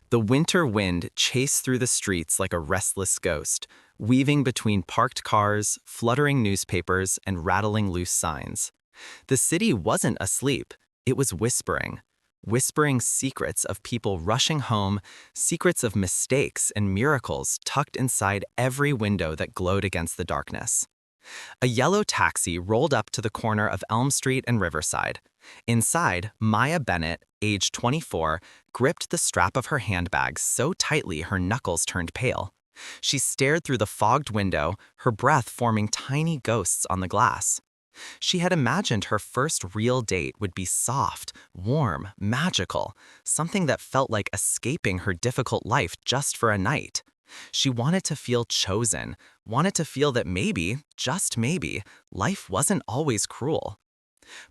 The winter wind chased through the streets like a restless ghost, weaving between parked cars, fluttering newspapers, and rattling loose signs. The city wasn't asleep, it was whispering. Whispering secrets of people rushing home, secrets of mistakes and miracles tucked inside every window that glowed against the darkness. A yellow taxi rolled up to the corner of Elm Street and Riverside. Inside, Maya Bennett, age 24, gripped the strap of her handbag so tightly her knuckles turned pale. She stared through the fogged window, her breath forming tiny ghosts on the glass. She had imagined her first real date would be soft, warm, magical, something that felt like escaping her difficult life just for a night. She wanted to feel chosen, wanted to feel that maybe, just maybe, life wasn't always cruel.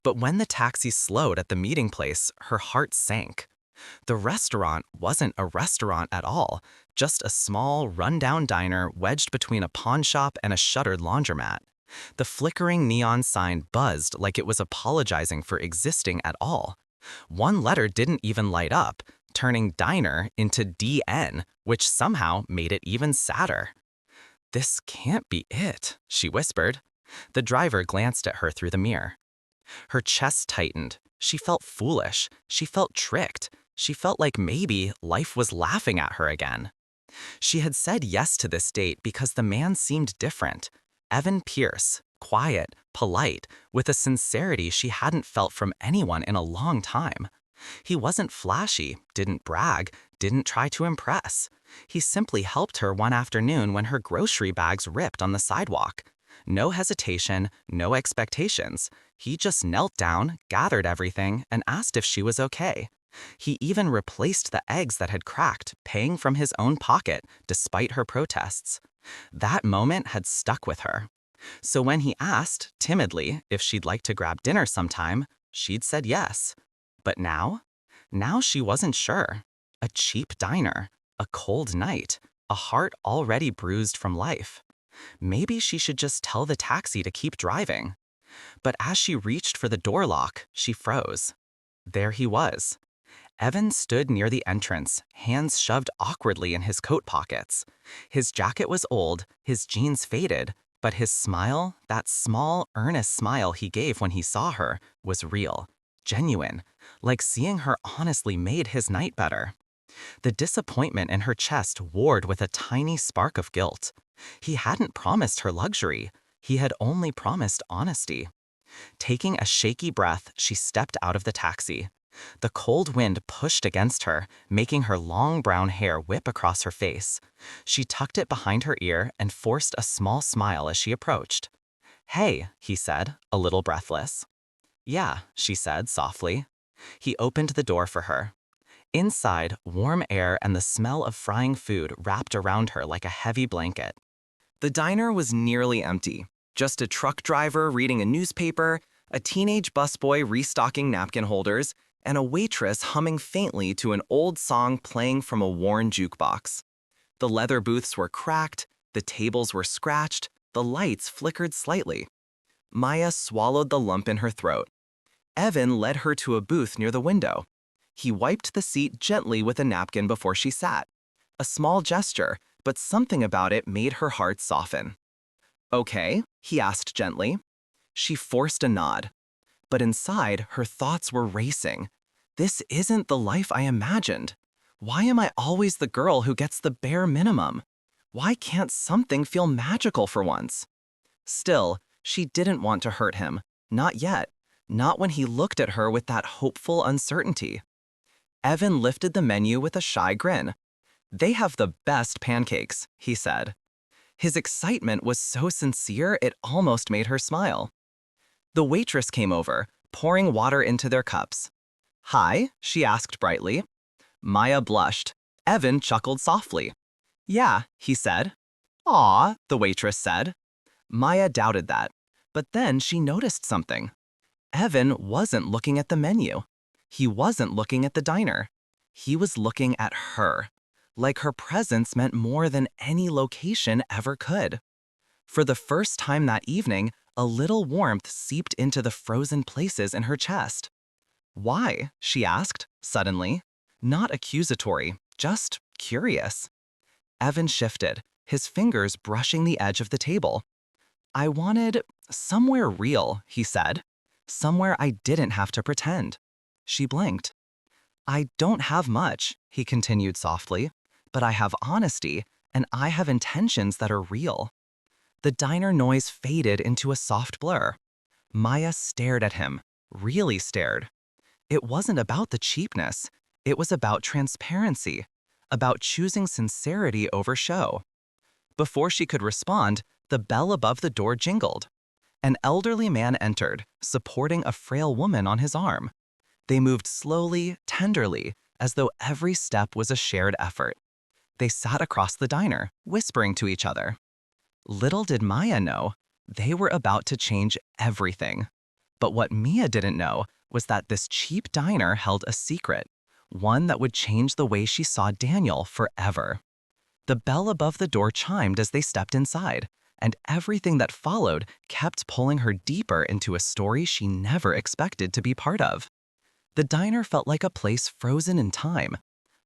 But when the taxi slowed at the meeting place, her heart sank. The restaurant wasn't a restaurant at all, just a small, run-down diner wedged between a pawn shop and a shuttered laundromat. The flickering neon sign buzzed like it was apologizing for existing at all. One letter didn't even light up, turning diner into DN, which somehow made it even sadder. "This can't be it," she whispered. The driver glanced at her through the mirror. Her chest tightened. She felt foolish. She felt tricked. She felt like maybe life was laughing at her again. She had said yes to this date because the man seemed different. Evan Pierce, quiet, polite, with a sincerity she hadn't felt from anyone in a long time. He wasn't flashy, didn't brag, didn't try to impress. He simply helped her one afternoon when her grocery bags ripped on the sidewalk. No hesitation, no expectations. He just knelt down, gathered everything, and asked if she was okay. He even replaced the eggs that had cracked, paying from his own pocket, despite her protests. That moment had stuck with her. So when he asked, timidly, if she'd like to grab dinner sometime, she'd said yes. But now? Now she wasn't sure. A cheap diner, a cold night, a heart already bruised from life. Maybe she should just tell the taxi to keep driving. But as she reached for the door lock, she froze. There he was. Evan stood near the entrance, hands shoved awkwardly in his coat pockets. His jacket was old, his jeans faded, but his smile, that small, earnest smile he gave when he saw her, was real, genuine, like seeing her honestly made his night better. The disappointment in her chest warred with a tiny spark of guilt. He hadn't promised her luxury. He had only promised honesty. Taking a shaky breath, she stepped out of the taxi. The cold wind pushed against her, making her long brown hair whip across her face. She tucked it behind her ear and forced a small smile as she approached. "Hey," he said, a little breathless. "Yeah," she said softly. He opened the door for her. Inside, warm air and the smell of frying food wrapped around her like a heavy blanket. The diner was nearly empty. Just a truck driver reading a newspaper, a teenage busboy restocking napkin holders, and a waitress humming faintly to an old song playing from a worn jukebox. The leather booths were cracked, the tables were scratched, the lights flickered slightly. Maya swallowed the lump in her throat. Evan led her to a booth near the window. He wiped the seat gently with a napkin before she sat. A small gesture, but something about it made her heart soften. "Okay," he asked gently. She forced a nod. But inside, her thoughts were racing. This isn't the life I imagined. Why am I always the girl who gets the bare minimum? Why can't something feel magical for once? Still, she didn't want to hurt him. Not yet. Not when he looked at her with that hopeful uncertainty. Evan lifted the menu with a shy grin. "They have the best pancakes," he said. His excitement was so sincere it almost made her smile. The waitress came over, pouring water into their cups. "Hi," she asked brightly. Maya blushed. Evan chuckled softly. "Yeah," he said. "Aw," the waitress said. Maya doubted that, but then she noticed something. Evan wasn't looking at the menu. He wasn't looking at the diner. He was looking at her, like her presence meant more than any location ever could. For the first time that evening, a little warmth seeped into the frozen places in her chest. "Why?" she asked, suddenly. Not accusatory, Just curious. Evan shifted, his fingers brushing the edge of the table. I wanted somewhere real, he said. Somewhere I didn't have to pretend. She blinked. I don't have much, he continued softly, but I have honesty, and I have intentions that are real. The diner noise faded into a soft blur. Maya stared at him, really stared. It wasn't about the cheapness. It was about transparency, about choosing sincerity over show. Before she could respond, the bell above the door jingled. An elderly man entered, supporting a frail woman on his arm. They moved slowly, tenderly, as though every step was a shared effort. They sat across the diner, whispering to each other. Little did Maya know, they were about to change everything. But what Mia didn't know was that this cheap diner held a secret, one that would change the way she saw Daniel forever. The bell above the door chimed as they stepped inside, and everything that followed kept pulling her deeper into a story she never expected to be part of. The diner felt like a place frozen in time,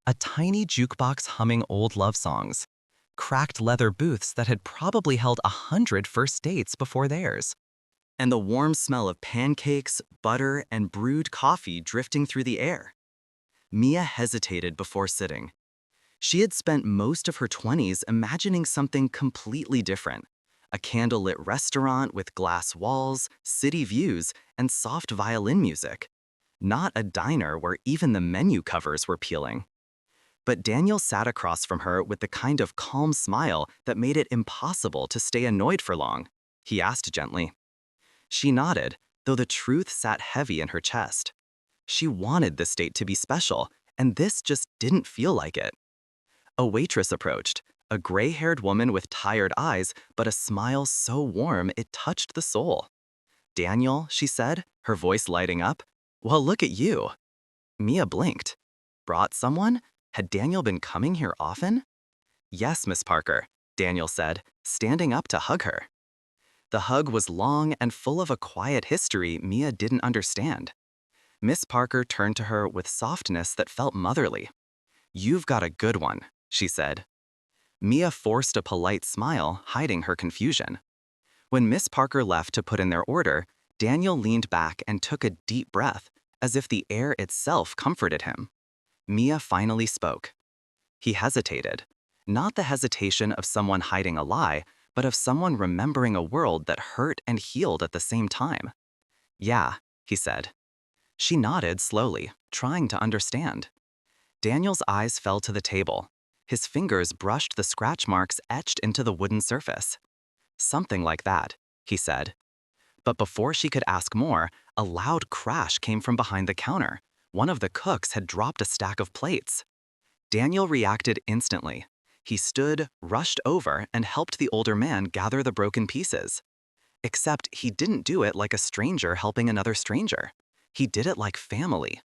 a tiny jukebox humming old love songs, cracked leather booths that had probably held 100 first dates before theirs, and the warm smell of pancakes, butter, and brewed coffee drifting through the air. Mia hesitated before sitting. She had spent most of her 20s imagining something completely different. A candlelit restaurant with glass walls, city views, and soft violin music. Not a diner where even the menu covers were peeling. But Daniel sat across from her with the kind of calm smile that made it impossible to stay annoyed for long. He asked gently. She nodded, though the truth sat heavy in her chest. She wanted this date to be special, and this just didn't feel like it. A waitress approached, a gray-haired woman with tired eyes, but a smile so warm it touched the soul. Daniel, she said, her voice lighting up. Well, look at you. Mia blinked. Brought someone? Had Daniel been coming here often? Yes, Miss Parker, Daniel said, standing up to hug her. The hug was long and full of a quiet history Mia didn't understand. Miss Parker turned to her with softness that felt motherly. You've got a good one, she said. Mia forced a polite smile, hiding her confusion. When Miss Parker left to put in their order, Daniel leaned back and took a deep breath, as if the air itself comforted him. Mia finally spoke. He hesitated. Not the hesitation of someone hiding a lie, but of someone remembering a world that hurt and healed at the same time. Yeah, he said. She nodded slowly, trying to understand. Daniel's eyes fell to the table. His fingers brushed the scratch marks etched into the wooden surface. Something like that, he said. But before she could ask more, a loud crash came from behind the counter. One of the cooks had dropped a stack of plates. Daniel reacted instantly. He stood, rushed over, and helped the older man gather the broken pieces. Except he didn't do it like a stranger helping another stranger. He did it like family.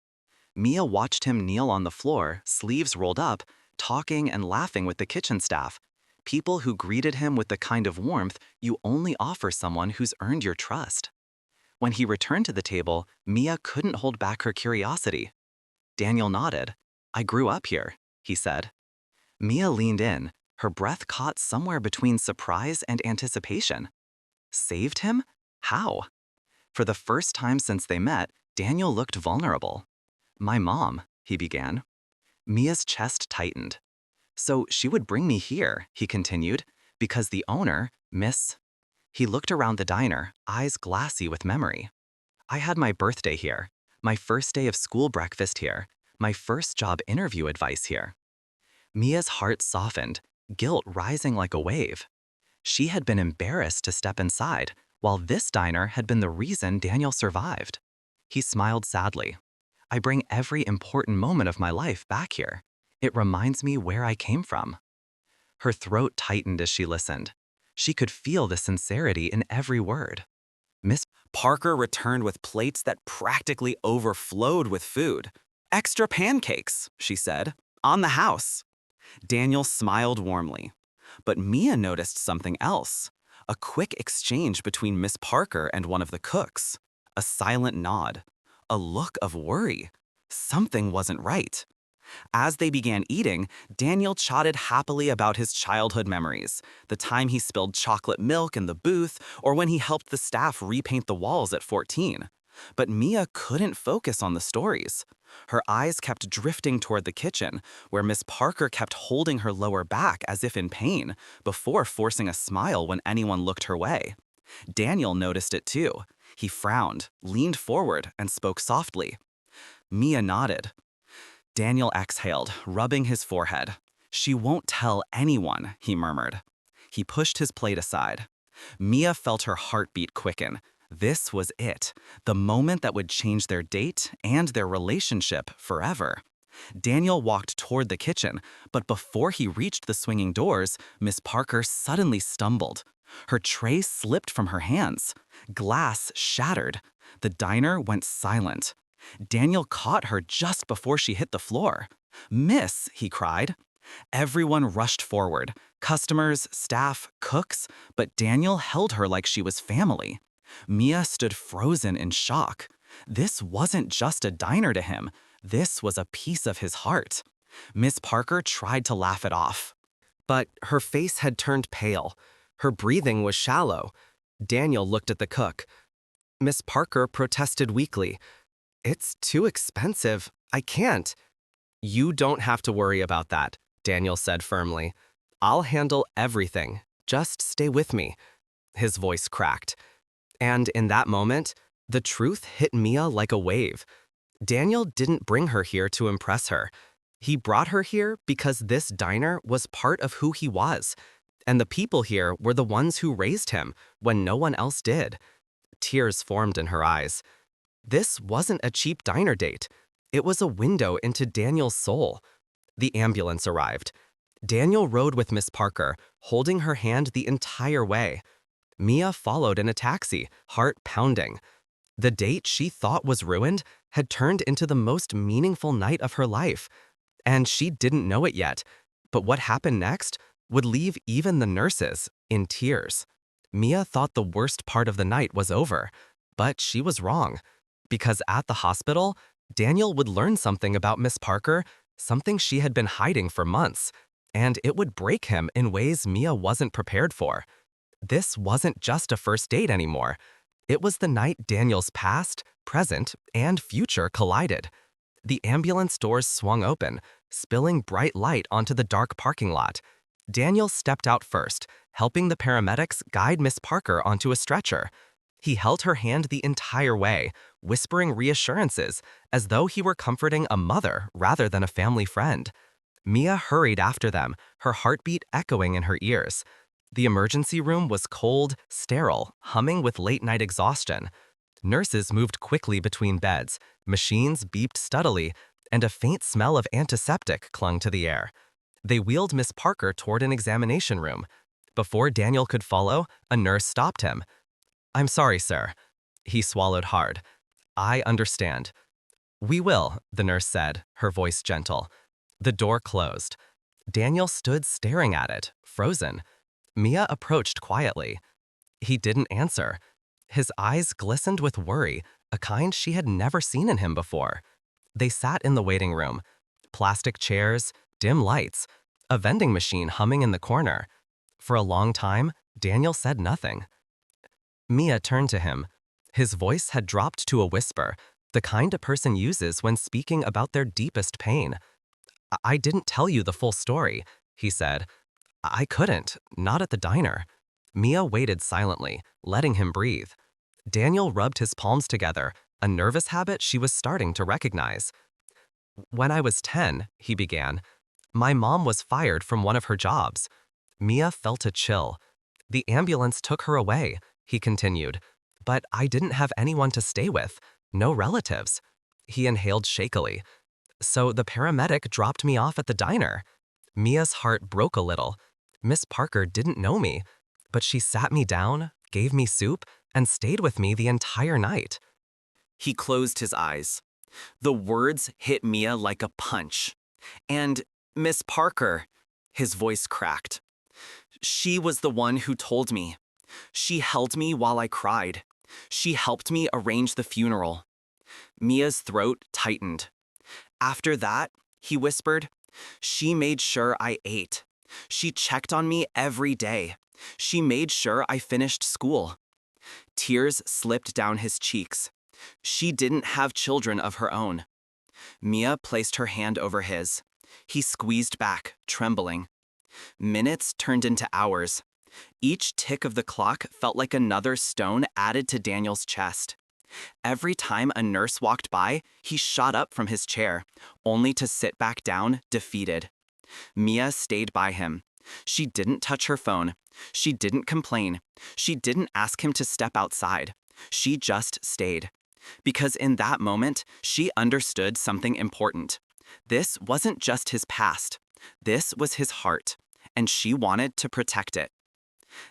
Mia watched him kneel on the floor, sleeves rolled up, talking and laughing with the kitchen staff, people who greeted him with the kind of warmth you only offer someone who's earned your trust. When he returned to the table, Mia couldn't hold back her curiosity. Daniel nodded. I grew up here, he said. Mia leaned in, her breath caught somewhere between surprise and anticipation. Saved him? How? For the first time since they met, Daniel looked vulnerable. My mom, he began. Mia's chest tightened. So she would bring me here, he continued, because the owner, Miss... He looked around the diner, eyes glassy with memory. I had my birthday here, my first day of school breakfast here, my first job interview advice here. Mia's heart softened, guilt rising like a wave. She had been embarrassed to step inside, while this diner had been the reason Daniel survived. He smiled sadly. I bring every important moment of my life back here. It reminds me where I came from. Her throat tightened as she listened. She could feel the sincerity in every word. Miss Parker returned with plates that practically overflowed with food. Extra pancakes, she said, on the house. Daniel smiled warmly. But Mia noticed something else. A quick exchange between Miss Parker and one of the cooks. A silent nod. A look of worry. Something wasn't right. As they began eating, Daniel chatted happily about his childhood memories, the time he spilled chocolate milk in the booth, or when he helped the staff repaint the walls at 14. But Mia couldn't focus on the stories. Her eyes kept drifting toward the kitchen, where Miss Parker kept holding her lower back as if in pain, before forcing a smile when anyone looked her way. Daniel noticed it too. He frowned, leaned forward, and spoke softly. Mia nodded. Daniel exhaled, rubbing his forehead. "She won't tell anyone," he murmured. He pushed his plate aside. Mia felt her heartbeat quicken. This was it, the moment that would change their date and their relationship forever. Daniel walked toward the kitchen, but before he reached the swinging doors, Miss Parker suddenly stumbled. Her tray slipped from her hands. Glass shattered. The diner went silent. Daniel caught her just before she hit the floor. "Miss," he cried. Everyone rushed forward, customers, staff, cooks, but Daniel held her like she was family. Mia stood frozen in shock. This wasn't just a diner to him. This was a piece of his heart. Miss Parker tried to laugh it off, but her face had turned pale. Her breathing was shallow. Daniel looked at the cook. Miss Parker protested weakly. "It's too expensive. I can't." "You don't have to worry about that," Daniel said firmly. "I'll handle everything. Just stay with me." His voice cracked. And in that moment, the truth hit Mia like a wave. Daniel didn't bring her here to impress her. He brought her here because this diner was part of who he was, and the people here were the ones who raised him when no one else did. Tears formed in her eyes. This wasn't a cheap diner date. It was a window into Daniel's soul. The ambulance arrived. Daniel rode with Miss Parker, holding her hand the entire way. Mia followed in a taxi, heart pounding. The date she thought was ruined had turned into the most meaningful night of her life. And she didn't know it yet. But what happened next would leave even the nurses in tears. Mia thought the worst part of the night was over. But she was wrong. Because at the hospital, Daniel would learn something about Miss Parker, something she had been hiding for months. And it would break him in ways Mia wasn't prepared for. This wasn't just a first date anymore. It was the night Daniel's past, present, and future collided. The ambulance doors swung open, spilling bright light onto the dark parking lot. Daniel stepped out first, helping the paramedics guide Miss Parker onto a stretcher. He held her hand the entire way, whispering reassurances, as though he were comforting a mother rather than a family friend. Mia hurried after them, her heartbeat echoing in her ears. The emergency room was cold, sterile, humming with late-night exhaustion. Nurses moved quickly between beds, machines beeped steadily, and a faint smell of antiseptic clung to the air. They wheeled Miss Parker toward an examination room. Before Daniel could follow, a nurse stopped him. "I'm sorry, sir." He swallowed hard. "I understand." "We will," the nurse said, her voice gentle. The door closed. Daniel stood staring at it, frozen. Mia approached quietly. He didn't answer. His eyes glistened with worry, a kind she had never seen in him before. They sat in the waiting room. Plastic chairs, dim lights, a vending machine humming in the corner. For a long time, Daniel said nothing. Mia turned to him. His voice had dropped to a whisper, the kind a person uses when speaking about their deepest pain. "I didn't tell you the full story," he said. "I couldn't, not at the diner." Mia waited silently, letting him breathe. Daniel rubbed his palms together, a nervous habit she was starting to recognize. "When I was 10, he began, "my mom was fired from one of her jobs." Mia felt a chill. "The ambulance took her away," he continued. "But I didn't have anyone to stay with, no relatives." He inhaled shakily. "So the paramedic dropped me off at the diner." Mia's heart broke a little. Miss Parker didn't know me, but she sat me down, gave me soup, and stayed with me the entire night. He closed his eyes. The words hit Mia like a punch. "And Miss Parker," his voice cracked. "She was the one who told me. She held me while I cried. She helped me arrange the funeral." Mia's throat tightened. "After that, he whispered. "She made sure I ate. She checked on me every day. She made sure I finished school." Tears slipped down his cheeks. She didn't have children of her own. Mia placed her hand over his. He squeezed back, trembling. Minutes turned into hours. Each tick of the clock felt like another stone added to Daniel's chest. Every time a nurse walked by, he shot up from his chair, only to sit back down, defeated. Mia stayed by him. She didn't touch her phone. She didn't complain. She didn't ask him to step outside. She just stayed. Because in that moment, she understood something important. This wasn't just his past. This was his heart, and she wanted to protect it.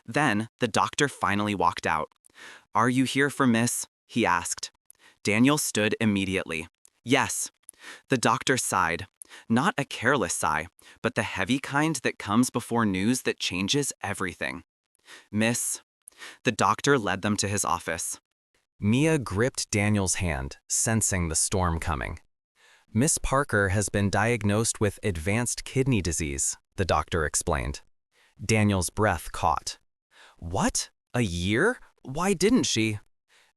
Then, the doctor finally walked out. "Are you here for Miss?" he asked. Daniel stood immediately. "Yes." The doctor sighed. Not a careless sigh, but the heavy kind that comes before news that changes everything. "Miss." The doctor led them to his office. Mia gripped Daniel's hand, sensing the storm coming. "Miss Parker has been diagnosed with advanced kidney disease," the doctor explained. Daniel's breath caught. "What? A year? Why didn't she?"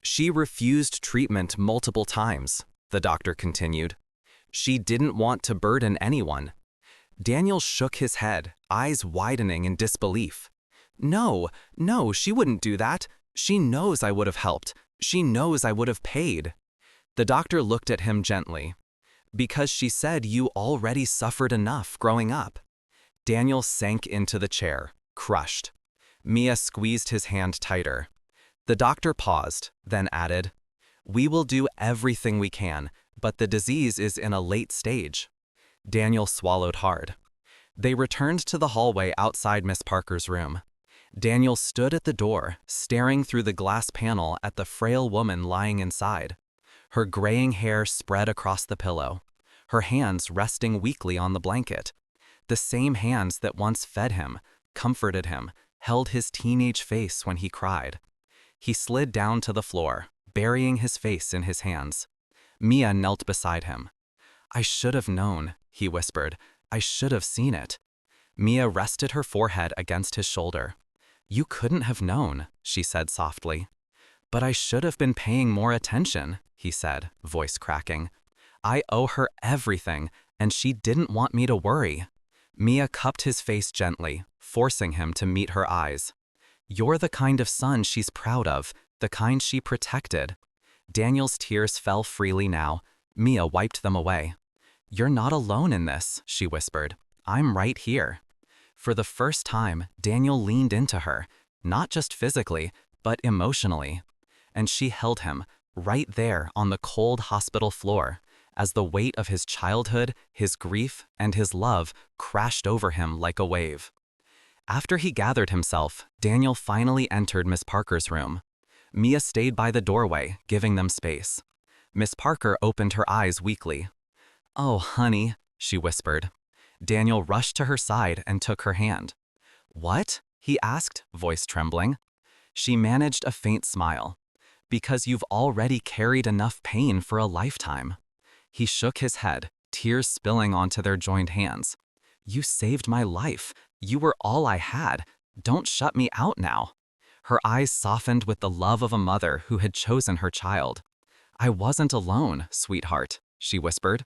"She refused treatment multiple times," the doctor continued. "She didn't want to burden anyone." Daniel shook his head, eyes widening in disbelief. No, she wouldn't do that. She knows I would have helped. She knows I would have paid." The doctor looked at him gently. "Because she said you already suffered enough growing up." Daniel sank into the chair, crushed. Mia squeezed his hand tighter. The doctor paused, then added, "We will do everything we can, but the disease is in a late stage." Daniel swallowed hard. They returned to the hallway outside Miss Parker's room. Daniel stood at the door, staring through the glass panel at the frail woman lying inside. Her graying hair spread across the pillow, her hands resting weakly on the blanket. The same hands that once fed him, comforted him, held his teenage face when he cried. He slid down to the floor, burying his face in his hands. Mia knelt beside him. "I should have known," he whispered. "I should have seen it." Mia rested her forehead against his shoulder. "You couldn't have known," she said softly. "But I should have been paying more attention," he said, voice cracking. "I owe her everything, and she didn't want me to worry." Mia cupped his face gently, forcing him to meet her eyes. "You're the kind of son she's proud of, the kind she protected." Daniel's tears fell freely now. Mia wiped them away. "You're not alone in this," she whispered. "I'm right here." For the first time, Daniel leaned into her, not just physically, but emotionally. And she held him, right there on the cold hospital floor, as the weight of his childhood, his grief, and his love crashed over him like a wave. After he gathered himself, Daniel finally entered Miss Parker's room. Mia stayed by the doorway, giving them space. Miss Parker opened her eyes weakly. "Oh, honey," she whispered. Daniel rushed to her side and took her hand. "What?" he asked, voice trembling. She managed a faint smile. "Because you've already carried enough pain for a lifetime." He shook his head, tears spilling onto their joined hands. "You saved my life. You were all I had. Don't shut me out now." Her eyes softened with the love of a mother who had chosen her child. "I wasn't alone, sweetheart," she whispered.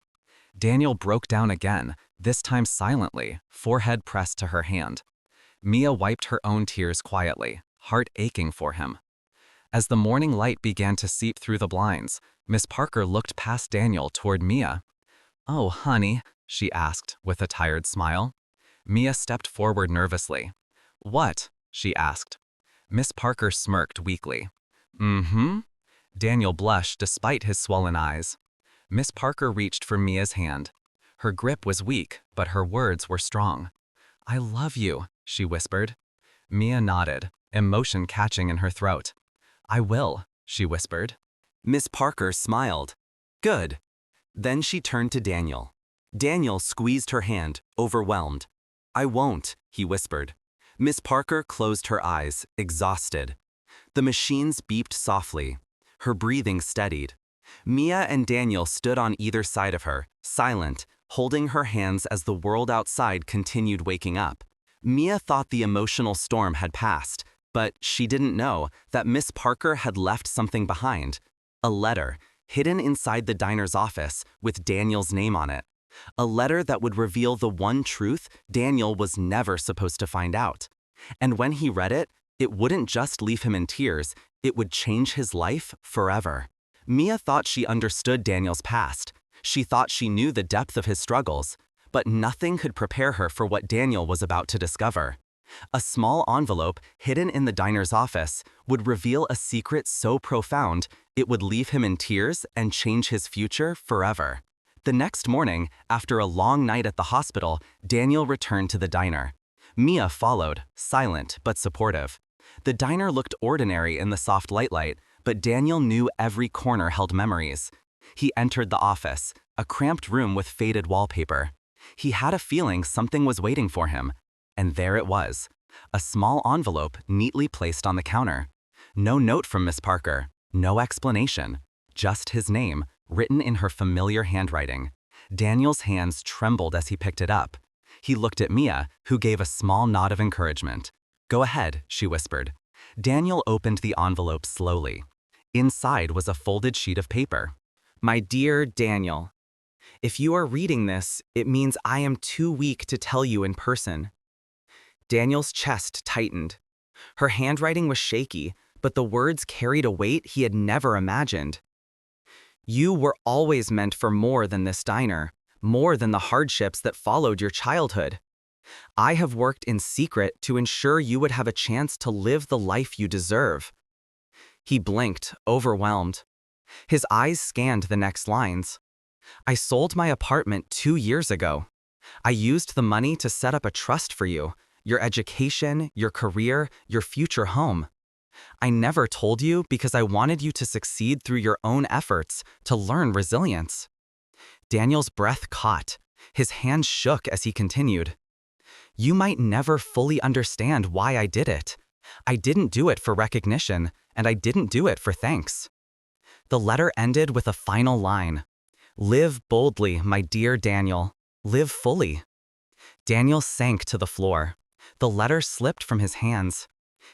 Daniel broke down again, this time silently, forehead pressed to her hand. Mia wiped her own tears quietly, heart aching for him. As the morning light began to seep through the blinds, Miss Parker looked past Daniel toward Mia. "Oh, honey," she asked with a tired smile. Mia stepped forward nervously. "What?" she asked. Miss Parker smirked weakly. "Mm-hmm." Daniel blushed despite his swollen eyes. Miss Parker reached for Mia's hand. Her grip was weak, but her words were strong. "I love you," she whispered. Mia nodded, emotion catching in her throat. "I will," she whispered. Miss Parker smiled. "Good." Then she turned to Daniel. Daniel squeezed her hand, overwhelmed. "I won't," he whispered. Miss Parker closed her eyes, exhausted. The machines beeped softly. Her breathing steadied. Mia and Daniel stood on either side of her, silent, holding her hands as the world outside continued waking up. Mia thought the emotional storm had passed, but she didn't know that Miss Parker had left something behind. A letter, hidden inside the diner's office with Daniel's name on it. A letter that would reveal the one truth Daniel was never supposed to find out. And when he read it, it wouldn't just leave him in tears, it would change his life forever. Mia thought she understood Daniel's past. She thought she knew the depth of his struggles, but nothing could prepare her for what Daniel was about to discover. A small envelope hidden in the diner's office would reveal a secret so profound it would leave him in tears and change his future forever. The next morning, after a long night at the hospital, Daniel returned to the diner. Mia followed, silent but supportive. The diner looked ordinary in the soft light, but Daniel knew every corner held memories. He entered the office, a cramped room with faded wallpaper. He had a feeling something was waiting for him. And there it was, a small envelope neatly placed on the counter. No note from Miss Parker, no explanation, just his name, written in her familiar handwriting. Daniel's hands trembled as he picked it up. He looked at Mia, who gave a small nod of encouragement. "Go ahead," she whispered. Daniel opened the envelope slowly. Inside was a folded sheet of paper. "My dear Daniel, if you are reading this, it means I am too weak to tell you in person." Daniel's chest tightened. Her handwriting was shaky, but the words carried a weight he had never imagined. "You were always meant for more than this diner, more than the hardships that followed your childhood. I have worked in secret to ensure you would have a chance to live the life you deserve." He blinked, overwhelmed. His eyes scanned the next lines. "I sold my apartment 2 years ago. I used the money to set up a trust for you, your education, your career, your future home. I never told you because I wanted you to succeed through your own efforts, to learn resilience." Daniel's breath caught. His hands shook as he continued. "You might never fully understand why I did it. I didn't do it for recognition, and I didn't do it for thanks." The letter ended with a final line. "Live boldly, my dear Daniel. Live fully." Daniel sank to the floor. The letter slipped from his hands.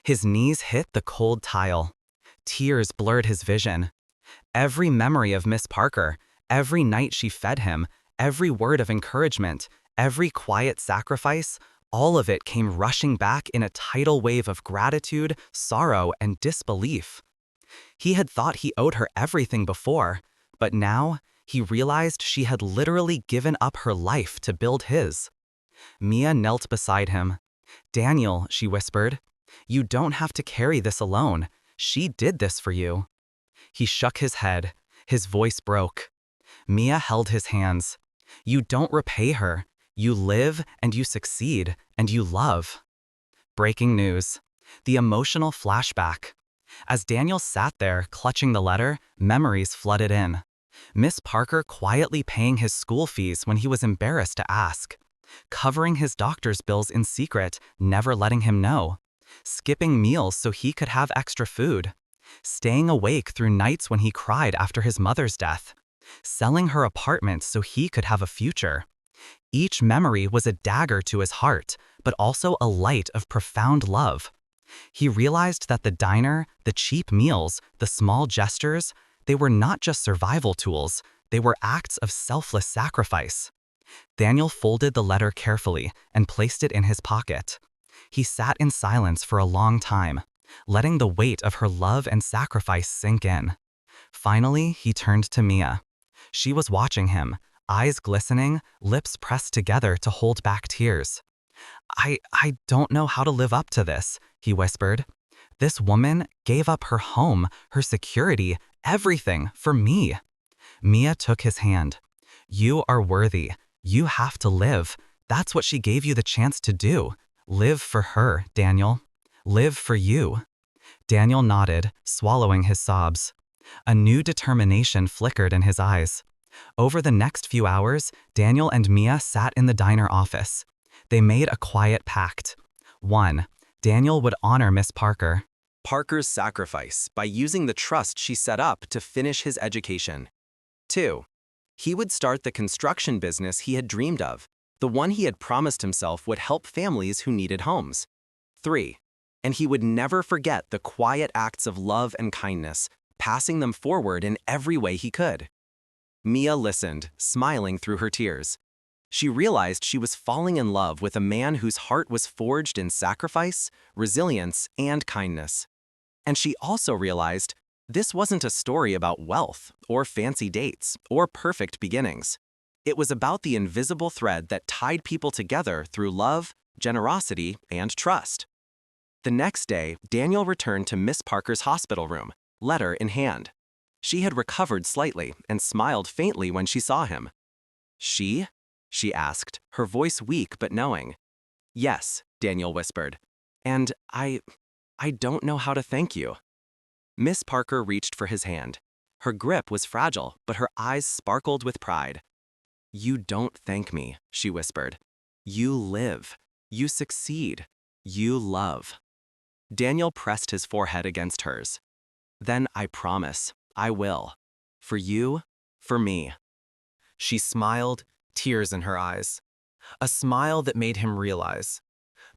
His knees hit the cold tile. Tears blurred his vision. Every memory of Miss Parker, every night she fed him, every word of encouragement, every quiet sacrifice, all of it came rushing back in a tidal wave of gratitude, sorrow, and disbelief. He had thought he owed her everything before, but now he realized she had literally given up her life to build his. Mia knelt beside him. "Daniel," she whispered, "you don't have to carry this alone. She did this for you." He shook his head. His voice broke. Mia held his hands. "You don't repay her. You live, and you succeed, and you love." Breaking news. The emotional flashback. As Daniel sat there, clutching the letter, memories flooded in. Miss Parker quietly paying his school fees when he was embarrassed to ask. Covering his doctor's bills in secret, never letting him know. Skipping meals so he could have extra food. Staying awake through nights when he cried after his mother's death. Selling her apartment so he could have a future. Each memory was a dagger to his heart, but also a light of profound love. He realized that the diner, the cheap meals, the small gestures, they were not just survival tools, they were acts of selfless sacrifice. Daniel folded the letter carefully and placed it in his pocket. He sat in silence for a long time, letting the weight of her love and sacrifice sink in. Finally, he turned to Mia. She was watching him, eyes glistening, lips pressed together to hold back tears. I don't know how to live up to this," he whispered. "This woman gave up her home, her security, everything for me." Mia took his hand. "You are worthy. You have to live. That's what she gave you the chance to do. Live for her, Daniel. Live for you." Daniel nodded, swallowing his sobs. A new determination flickered in his eyes. Over the next few hours, Daniel and Mia sat in the diner office. They made a quiet pact. 1. Daniel would honor Miss Parker. Parker's sacrifice by using the trust she set up to finish his education. 2. He would start the construction business he had dreamed of, the one he had promised himself would help families who needed homes. 3. And he would never forget the quiet acts of love and kindness, passing them forward in every way he could. Mia listened, smiling through her tears. She realized she was falling in love with a man whose heart was forged in sacrifice, resilience, and kindness. And she also realized this wasn't a story about wealth, or fancy dates, or perfect beginnings. It was about the invisible thread that tied people together through love, generosity, and trust. The next day, Daniel returned to Miss Parker's hospital room, letter in hand. She had recovered slightly and smiled faintly when she saw him. She asked, her voice weak but knowing. Yes, Daniel whispered. And I don't know how to thank you. Miss Parker reached for his hand. Her grip was fragile, but her eyes sparkled with pride. You don't thank me, she whispered. You live. You succeed. You love. Daniel pressed his forehead against hers. Then I promise, I will. For you, for me. She smiled, tears in her eyes. A smile that made him realize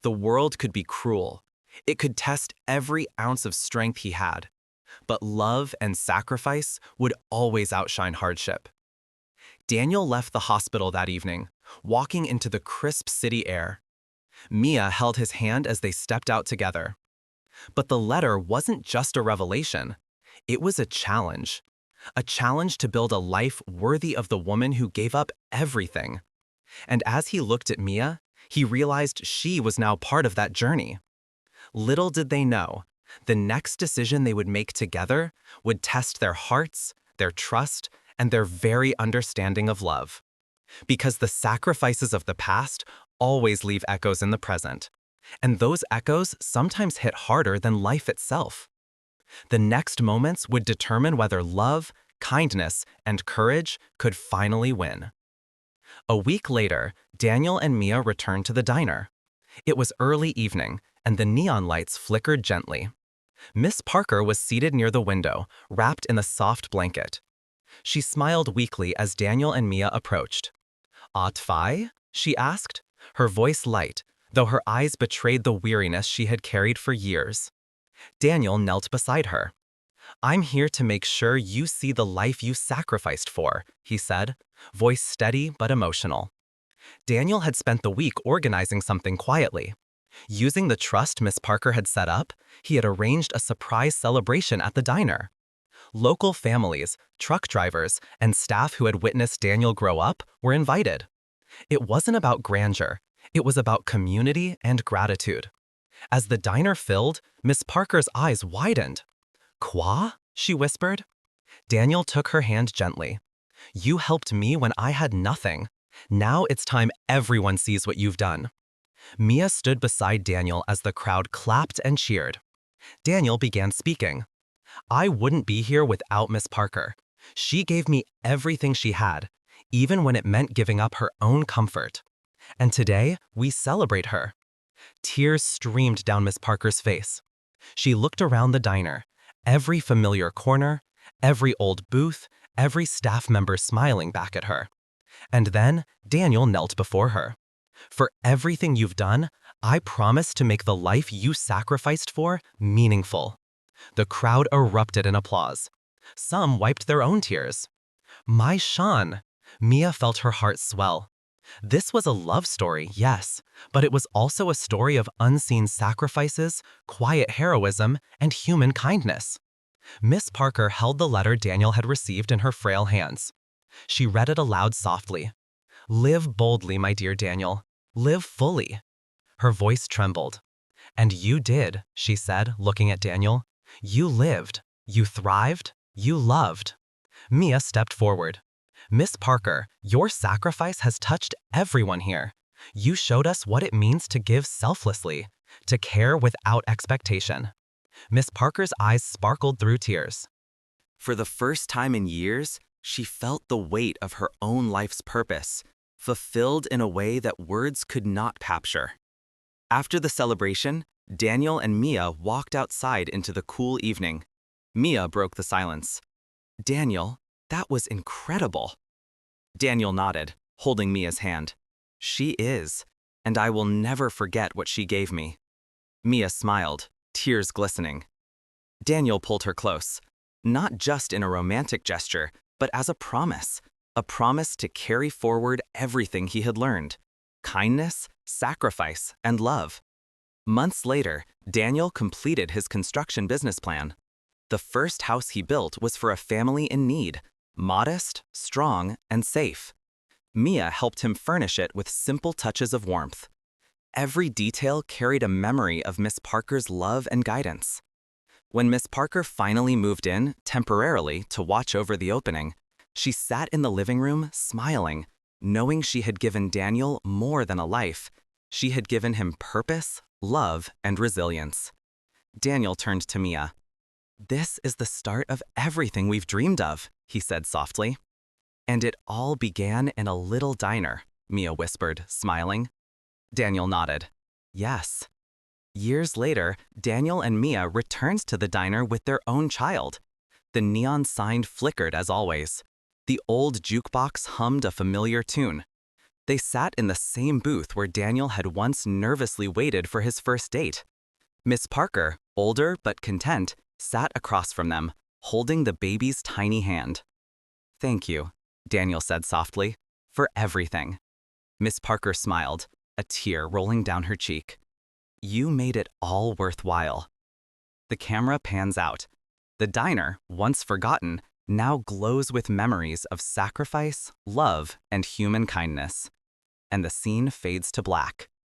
the world could be cruel. It could test every ounce of strength he had. But love and sacrifice would always outshine hardship. Daniel left the hospital that evening, walking into the crisp city air. Mia held his hand as they stepped out together. But the letter wasn't just a revelation. It was a challenge to build a life worthy of the woman who gave up everything. And as he looked at Mia, he realized she was now part of that journey. Little did they know, the next decision they would make together would test their hearts, their trust, and their very understanding of love. Because the sacrifices of the past always leave echoes in the present, and those echoes sometimes hit harder than life itself. The next moments would determine whether love, kindness, and courage could finally win. A week later, Daniel and Mia returned to the diner. It was early evening, and the neon lights flickered gently. Miss Parker was seated near the window, wrapped in a soft blanket. She smiled weakly as Daniel and Mia approached. "Atfai?" she asked, her voice light, though her eyes betrayed the weariness she had carried for years. Daniel knelt beside her. "I'm here to make sure you see the life you sacrificed for," he said, voice steady but emotional. Daniel had spent the week organizing something quietly. Using the trust Miss Parker had set up, he had arranged a surprise celebration at the diner. Local families, truck drivers, and staff who had witnessed Daniel grow up were invited. It wasn't about grandeur, it was about community and gratitude. As the diner filled, Miss Parker's eyes widened. "Quoi?" she whispered. Daniel took her hand gently. "You helped me when I had nothing. Now it's time everyone sees what you've done." Mia stood beside Daniel as the crowd clapped and cheered. Daniel began speaking. "I wouldn't be here without Miss Parker. She gave me everything she had, even when it meant giving up her own comfort. And today, we celebrate her." Tears streamed down Miss Parker's face. She looked around the diner, every familiar corner, every old booth, every staff member smiling back at her. And then Daniel knelt before her. "For everything you've done, I promise to make the life you sacrificed for meaningful." The crowd erupted in applause. Some wiped their own tears. "My Sean!" Mia felt her heart swell. This was a love story, yes, but it was also a story of unseen sacrifices, quiet heroism, and human kindness. Miss Parker held the letter Daniel had received in her frail hands. She read it aloud softly. "Live boldly, my dear Daniel. Live fully." Her voice trembled. "And you did," she said, looking at Daniel. "You lived. You thrived. You loved." Mia stepped forward. "Miss Parker, your sacrifice has touched everyone here. You showed us what it means to give selflessly, to care without expectation." Miss Parker's eyes sparkled through tears. For the first time in years, she felt the weight of her own life's purpose, fulfilled in a way that words could not capture. After the celebration, Daniel and Mia walked outside into the cool evening. Mia broke the silence. "Daniel, that was incredible." Daniel nodded, holding Mia's hand. She is, and I will never forget what she gave me. Mia smiled, tears glistening. Daniel pulled her close, not just in a romantic gesture, but as a promise to carry forward everything he had learned: kindness, sacrifice, and love. Months later, Daniel completed his construction business plan. The first house he built was for a family in need, modest, strong, and safe. Mia helped him furnish it with simple touches of warmth. Every detail carried a memory of Miss Parker's love and guidance. When Miss Parker finally moved in, temporarily, to watch over the opening, she sat in the living room, smiling, knowing she had given Daniel more than a life. She had given him purpose, love, and resilience. Daniel turned to Mia. "This is the start of everything we've dreamed of," he said softly. "And it all began in a little diner," Mia whispered, smiling. Daniel nodded. "Yes." Years later, Daniel and Mia returned to the diner with their own child. The neon sign flickered as always. The old jukebox hummed a familiar tune. They sat in the same booth where Daniel had once nervously waited for his first date. Miss Parker, older but content, sat across from them, holding the baby's tiny hand. "Thank you," Daniel said softly, "for everything." Miss Parker smiled, a tear rolling down her cheek. "You made it all worthwhile." The camera pans out. The diner, once forgotten, now glows with memories of sacrifice, love, and human kindness. And the scene fades to black.